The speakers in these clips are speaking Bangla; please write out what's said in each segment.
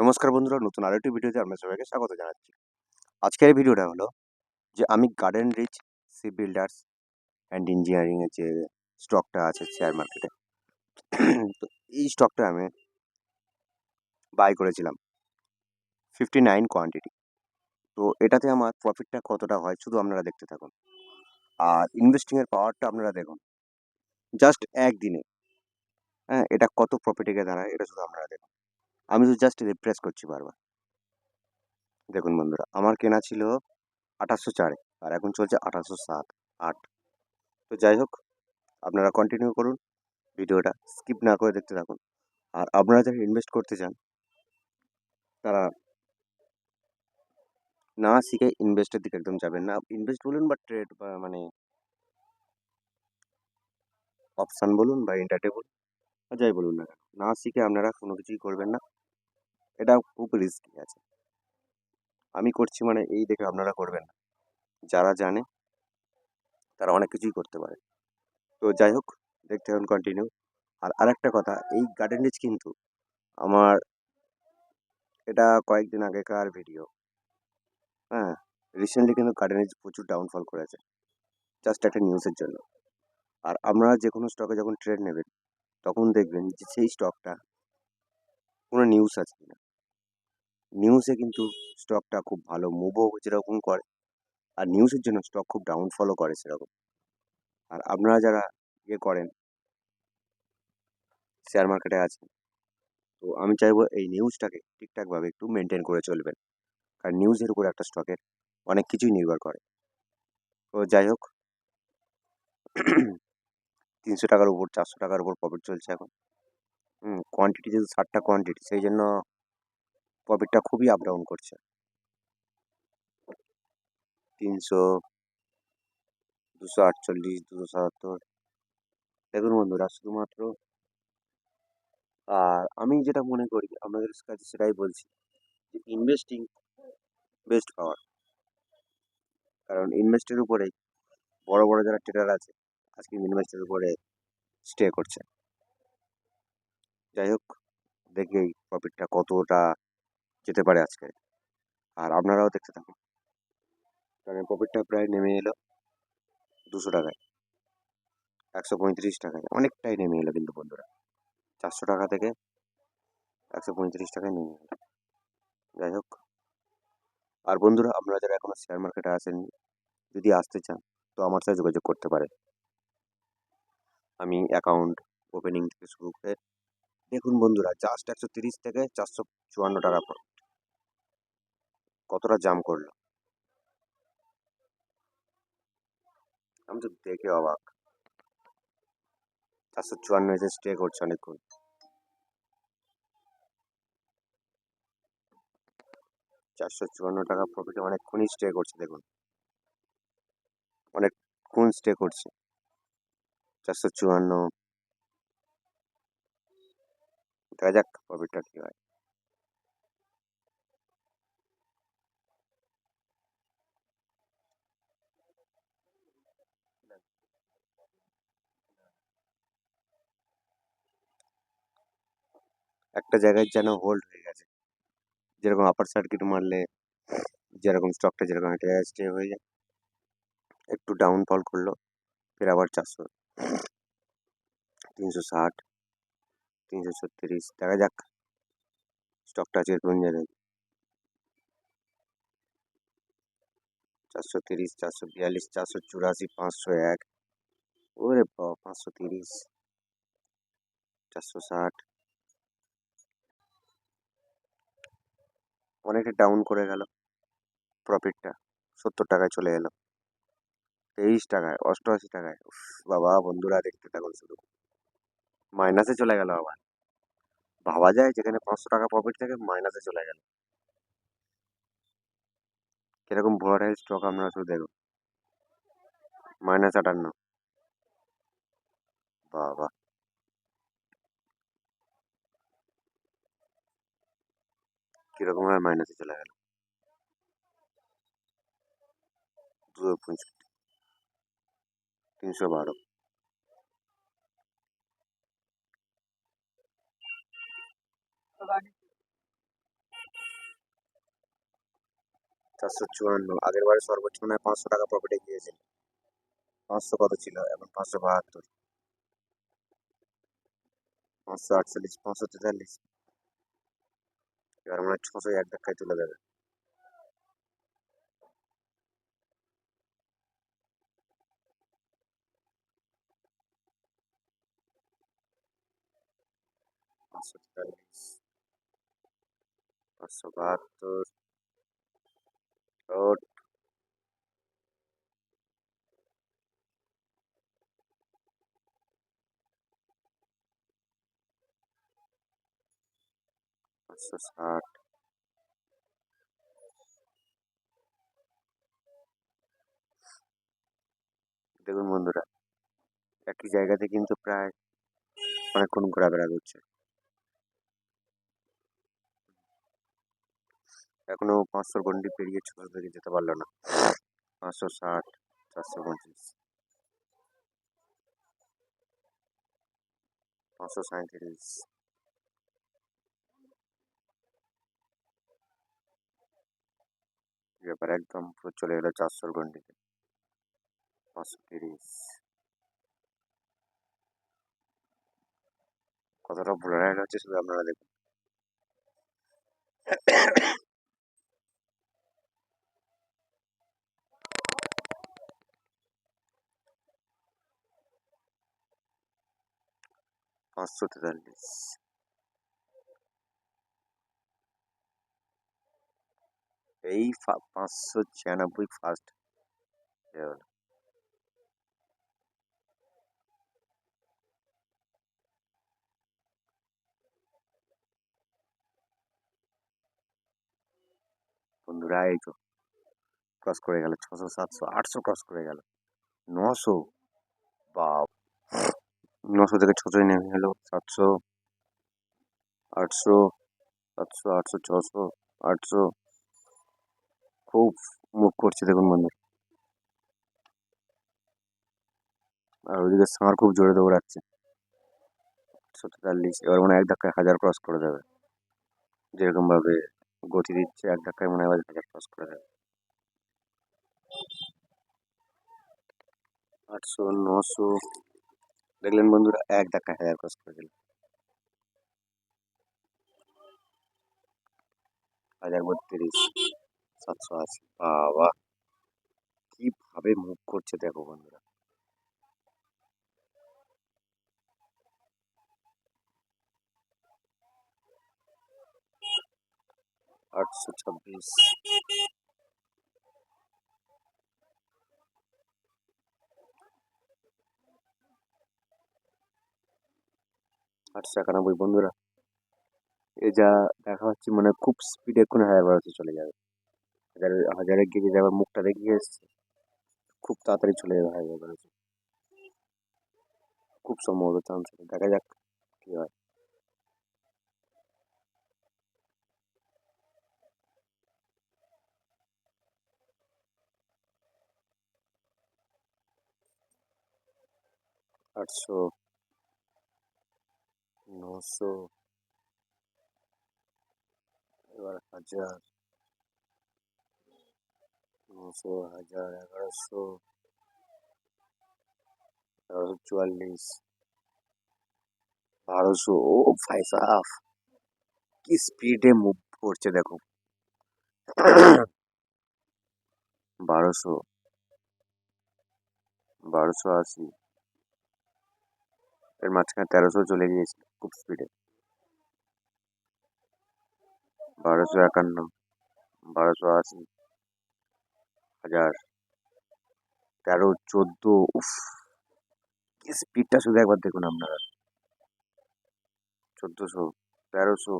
নমস্কার বন্ধুরা, নতুন আরেকটি ভিডিওতে আপনাদের সবাইকে স্বাগত জানাচ্ছি। আজকের এই ভিডিওটা হলো যে আমি Garden Reach shipbuilders and engineering এর যে স্টকটা আছে শেয়ার মার্কেটে, তো এই স্টকটা আমি বাই করেছিলাম 59 কোয়ান্টিটি। তো এটাতে আমার প্রফিটটা কতটা হয় শুধু আপনারা দেখতে থাকুন। আর ইনভেস্টিং এর পাওয়ারটা আপনারা দেখুন। জাস্ট একদিনে এটা কত প্রফিটে গিয়ে দাঁড়ায় এটা শুধু আপনারা দেখুন। আমি তো জাস্ট রিফ্রেশ করছি বারবার। দেখুন বন্ধুরা, আমার কেনা ছিল 2804 আর এখন চলছে 2807 8। তো যাই হোক, আপনারা কন্টিনিউ করুন ভিডিওটা, স্কিপ না করে দেখতে থাকুন। আর আপনারা যারা ইনভেস্ট করতে চান তারা না শিখে ইনভেস্টের দিকে একদম যাবেন না। ইনভেস্ট বলুন বা ট্রেড বা মানে অপশান বলুন বা ইন্টারডে বলুন বা যাই বলুন না কেন, না শিখে আপনারা কোনো কিছুই করবেন না। এটা খুব রিস্কি আছে। আমি করছি মানে এই দেখে আপনারা করবেন না। যারা জানে তারা অনেক কিছুই করতে পারে। তো যাই হোক, দেখতে থাকুন কন্টিনিউ। আর আরেকটা কথা, এই গার্ডেন রিচ কিন্তু আমার এটা কয়েকদিন আগেকার ভিডিও। হ্যাঁ, রিসেন্টলি কিন্তু গার্ডেন রিচ প্রচুর ডাউনফল করেছে জাস্ট একটা নিউজের জন্য। আর আপনারা যে কোনো স্টকে যখন ট্রেড নেবেন তখন দেখবেন যে সেই স্টকটা কোনো নিউজ আছে কিনা। নিউজে কিন্তু স্টকটা খুব ভালো মুভও যেরকম করে, আর নিউজের জন্য স্টক খুব ডাউনফলও করে সেরকম। আর আপনারা যারা করেন শেয়ার মার্কেটে আছেন, তো আমি চাইবো এই নিউজটাকে ঠিকঠাকভাবে একটু মেনটেন করে চলবেন। কারণ নিউজের উপর একটা স্টকের অনেক কিছুই নির্ভর করে। তো যাই হোক, 300 টাকার উপর 400 টাকার উপর প্রফিট চলছে এখন। কোয়ান্টিটি যেহেতু 60টা কোয়ান্টিটি, সেই জন্য প্রফিটটা খুবই আপ ডাউন করছে। 300, 248, 277। দেখুন বন্ধুরা, শুধুমাত্র আর আমি যেটা মনে করি আপনাদের কাছে সেটাই বলছি যে ইনভেস্টিং বেস্ট পাওয়ার। কারণ ইনভেস্টের উপরেই বড় বড় যারা ট্রেডার আছে আজকে ইনভেস্টের উপরে স্টে করছে। যাই হোক, দেখি এই প্রফিটটা কতটা যেতে পারে আজকে। আর আপনারাও দেখতে থাকুন, কারণ প্রফিটটা প্রায় নেমে এলো 200 টাকায়, 135 টাকায়, অনেকটাই নেমে এলো কিন্তু বন্ধুরা। 400 টাকা থেকে 135 টাকায় নেমে এলো। যাই হোক, আর বন্ধুরা আপনারা যারা এখনো শেয়ার মার্কেটে আসেননি, যদি আসতে চান তো আমার সাথে যোগাযোগ করতে পারেন। আমি অ্যাকাউন্ট ওপেনিং থেকে শুরু করে দেখুন বন্ধুরা, জাস্ট 130 থেকে 454 টাকা কতটা জাম করলো, আমি তো দেখে অবাক। 454 এসে স্টে করছে অনেকক্ষণ। 454 টাকা প্রফিটে অনেকক্ষণই স্টে করছে দেখুন, অনেকক্ষণ স্টে করছে 454। দেখা যাক প্রফিটটা কি হয়। একটা জায়গায় যেন হোল্ড হয়ে গেছে, যেরকম আপার সার্কিট মারলে যেরকম স্টকটা যেরকম একটা জায়গায় স্টে হয়ে যায়, একটু ডাউনফল করলো, ফের আবার 400, 360, 336। দেখা যাক স্টকটা আজকে কোন জায়গায়। 430, 442, 484, 501। ওরে বাবা, 530, 460। অনেকটা ডাউন করে গেল প্রফিটটা, 70 টাকায় চলে এলো, 23 টাকায়, 88 টাকায়। উফ, বাবা বন্ধুরা দেখতে থাকুন শুধু, মাইনাসে চলে গেল আবার। ভাবা যায় যেখানে 500 টাকা প্রফিট থেকে মাইনাসে চলে গেল। কিরকম ভোলাটাইল স্টক আপনারা শুধু দেখুন, -58। বাবা, কিরকম ভাবে মাইনাসে চলে গেল। 265, 312। 454, আগের বারে সর্বোচ্চ মনে হয় 500 টাকা প্রফিটে গিয়েছিল। 500 কত ছিল, এখন 572, 548, 543। এবার মনে হয় 600 এক ধাক্কায় তুলে দেবে। 543, 572, ও 560। দেখুন বন্ধুরা, একই জায়গাতে কিন্তু প্রায় অনেকক্ষণ ঘোরাফেরা করছে। এখনো 500 গন্ডি পেরিয়ে 600 থেকে যেতে পারলো না। 560, 425, 537। ব্যাপার একদম পুরো চলে গেলো 400 গন্ডিতে। 530। কতটা ভোলারাইল হচ্ছে শুধু আপনারা দেখুন। 543, এই 596 ফার্স্ট। বন্ধুরা এই তো ক্রস করে গেল 600, 700, 800 ক্রস করে গেল। 900, বাপ, 900 থেকে 600 নেমে গেল। 700, 800, 700, 800, 600, 800। খুব মুভ করছে দেখুন বন্ধু। আর ওইদিকে ষাঁড় খুব জোরে দৌড়াচ্ছে। 143, এবার মনে হয় এক ধাক্কায় 1000 ক্রস করে দেবে। যেরকম ভাবে গতি দিচ্ছে এক ধাক্কায় মনে হয় 1000 ক্রস করে দেবে। 800, 900, দেখলেন বন্ধুরা এক ধাক্কায় 1000 ক্রস করে দিল। 1032, 780, বাবা কিভাবে মুভ করছে দেখো বন্ধুরা। 826, 891 বন্ধুরা। এ যা দেখা হচ্ছে মানে খুব স্পিডে এক্ষুনি 1012 চলে যাবে। হাজারে গিয়ে যাবে, মুখটা দেখিয়ে এসছে, খুব তাড়াতাড়ি চলে যাবে 1012। খুব সম্ভবত চান্স আছে, দেখা যাক কি হয়। 800, 900, এবার 1000, 900, 1000, 1100, 1144, 1200। ও ভাই সাহ, কি স্পিডে মুভ করছে দেখো। 1200, 1280, এর মাঝখানে 1300 চলে গিয়েছিল খুব স্পিডে। 1251, 1280, 1000, 13, 14। উফ, কি স্পিডটা শুধু একবার দেখুন আপনারা। 1400, 1300।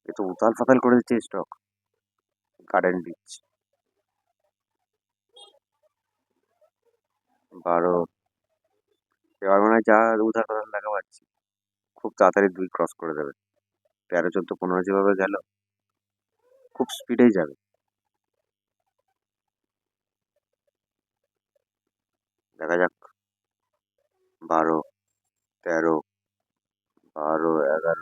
এ তো উতাল পাতাল করে দিচ্ছে স্টক। Garden beach 12। এবার মনে হয় যা উতাল পাতাল দেখা পাচ্ছি, খুব তাড়াতাড়ি 2 ক্রস করে দেবে। 13, 14, 15 যেভাবে গেল, খুব স্পিডেই যাবে। দেখা যাক। 12, 13, 12, 11,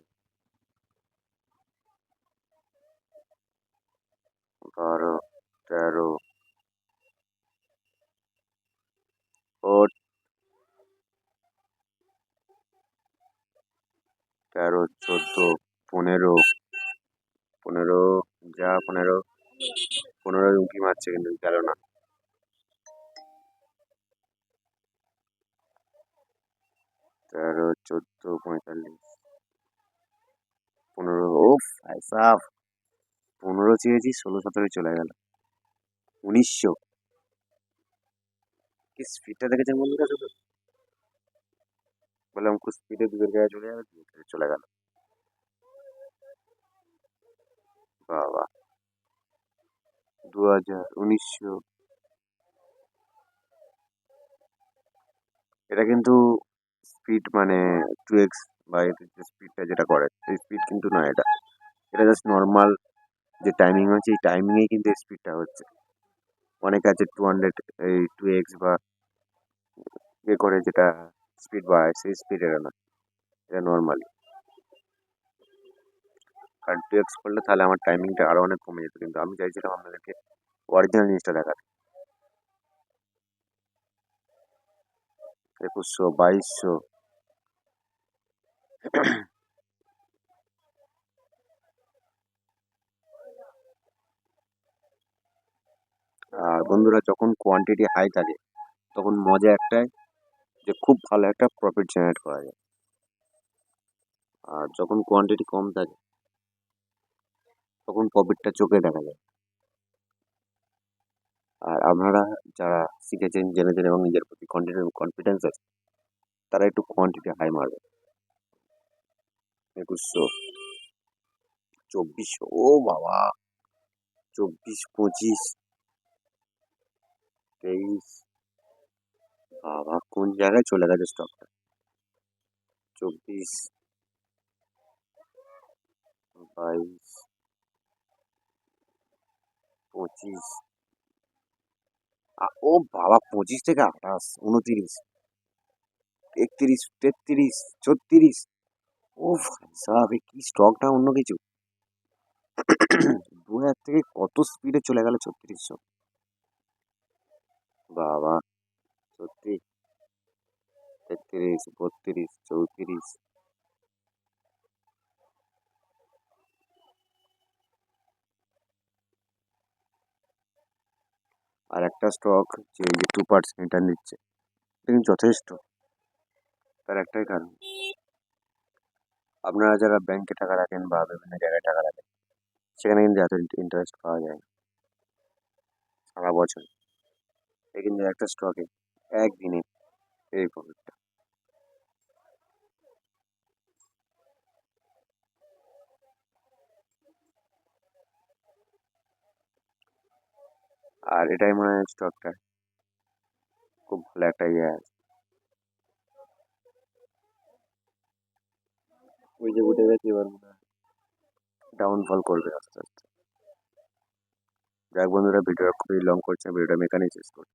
12, 13, ও 13, 14, 15, 15, যা 15, 15 উঁকি মারছে কিন্তু গেল না। 13, 14, 45, 15, ও ভাই সাব 15 চেয়েছি, 16, 17 চলে গেল। 1900, কি স্পিডটা দেখেছেন বন্ধুরা শুধু? বললাম খুব স্পিডে দুধের গায়ে চলে যাবে, চলে গেল। বাবা 2000, 1900, এটা কিন্তু স্পিড মানে 2x বা এর যে স্পিডটা যেটা করে সেই স্পিড কিন্তু নয় এটা। এটা জাস্ট নর্মাল যে টাইমিং হচ্ছে, এই টাইমিংয়েই কিন্তু স্পিডটা হচ্ছে। অনেকে আছে 200 এই 2x বা ইয়ে করে যেটা স্পিড বাড়ায়, সেই স্পিড এটা না, এটা নর্মালি। কারণ 2x করলে তাহলে আমার টাইমিংটা আরো অনেক কমে যেত, কিন্তু আমি চাইছিলাম আপনাদেরকে অরিজিনাল জিনিসটা দেখাতে। 2100, 2200, আর বন্ধুরা যখন কোয়ান্টিটি হাই থাকে তখন মজা একটাই, যে খুব ভালো একটা প্রফিট জেনারেট করা যায়। আর যখন কোয়ান্টিটি কম থাকে তখন প্রফিটটা চোখে দেখা যায়। আর আপনারা যারা শিখেছেন, জেনেছেন এবং নিজের প্রতি কনফিডেন্স আছে, তারা একটু কোয়ান্টিটি হাই মারবে। 2100, 2400, ও বাবা 24, 25, 23, বাবা কোন জায়গায় চলে গেছে স্টকটা। 24, 22, 25, ও বাবা 25 থেকে 28, 29, 31, 33, 36, ও ভাই সাহেব এ কি স্টকটা অন্য কিছু। 2000 থেকে কত স্পিডে চলে গেল 3600, বাবা সত্যি। 33, 32, 34, আর একটা স্টক যে এই যে 2% রিটার্ন দিচ্ছে, এটা কিন্তু যথেষ্ট। তার একটাই কারণ, আপনারা যারা ব্যাংকে টাকা রাখেন বা বিভিন্ন জায়গায় টাকা রাখেন, সেখানে কিন্তু এত ইন্টারেস্ট পাওয়া যায় না সারা বছর। এই কিন্তু একটা স্টকে একদিনে এই প্রফিটটা। আর এটাই মনে হয় স্টকটা খুব ভালো একটা ইয়ে আছে। ওই যে উঠে গেছে, এবার ডাউনফল করবে আস্তে আস্তে। যাক বন্ধুরা, ভিডিওটা খুবই লং করছে, ভিডিওটা আমি এখানেই শেষ করছি।